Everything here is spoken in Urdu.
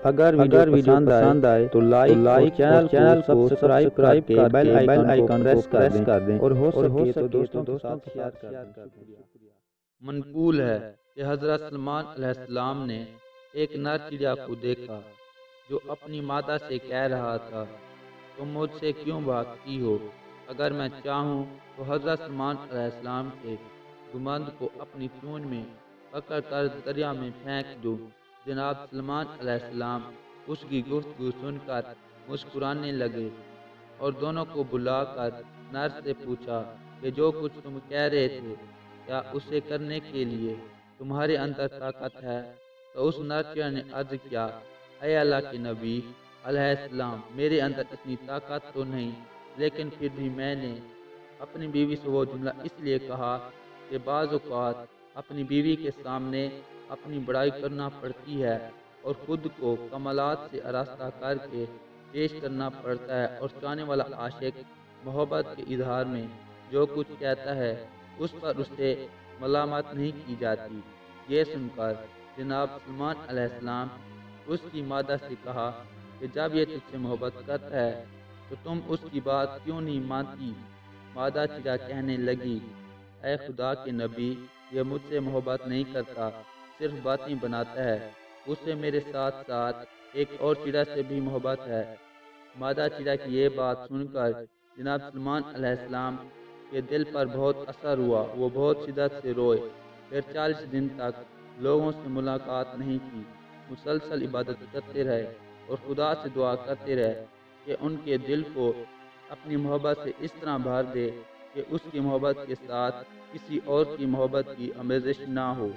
اگر ویڈیو پسند آئے تو لائک چینل کو سبسکرائب کر کے بیل آئیکن کو پریس کر دیں اور ہو سکے تو دوستوں کے ساتھ شیئر کر دیں۔ منقول ہے کہ حضرت سلمان علیہ السلام نے ایک نر چڑیا کو دیکھا جو اپنی مادہ سے کہہ رہا تھا، تم مجھ سے کیوں بھاگتی ہو؟ اگر میں چاہوں تو حضرت سلمان علیہ السلام کے گمند کو اپنی چونچ میں پکڑ کر دریا میں پھینک دوں۔ جناب سلمان علیہ السلام اس کی گفتگو سن کر مسکرانے لگے اور دونوں کو بلا کر نر سے پوچھا کہ جو کچھ تم کہہ رہے تھے کیا اسے کرنے کے لیے تمہارے اندر طاقت ہے؟ تو اس نر چڑیا نے عرض کیا، اے اللہ کے نبی علیہ السلام، میرے اندر اتنی طاقت تو نہیں، لیکن پھر بھی میں نے اپنی بیوی سے وہ جملہ اس لیے کہا کہ بعض اوقات اپنی بیوی کے سامنے اپنی بڑائی کرنا پڑتی ہے اور خود کو کمالات سے آراستہ کر کے پیش کرنا پڑتا ہے، اور چاہنے والا عاشق محبت کے اظہار میں جو کچھ کہتا ہے اس پر اسے ملامت نہیں کی جاتی۔ یہ سن کر جناب سلمان علیہ السلام اس کی مادہ سے کہا کہ جب یہ تجھ سے محبت کرتا ہے تو تم اس کی بات کیوں نہیں مانتی؟ مادہ چڑیا کہنے لگی، اے خدا کے نبی، یہ مجھ سے محبت نہیں کرتا، صرف باتیں بناتا ہے، اسے میرے ساتھ ساتھ ایک اور چڑیا سے بھی محبت ہے۔ مادہ چڑیا کی یہ بات سن کر جناب سلمان علیہ السلام کے دل پر بہت اثر ہوا، وہ بہت شدت سے روئے، پھر 40 دن تک لوگوں سے ملاقات نہیں کی، مسلسل عبادت کرتے رہے اور خدا سے دعا کرتے رہے کہ ان کے دل کو اپنی محبت سے اس طرح بھر دے کہ اس کی محبت کے ساتھ کسی اور کی محبت کی آمیزش نہ ہو۔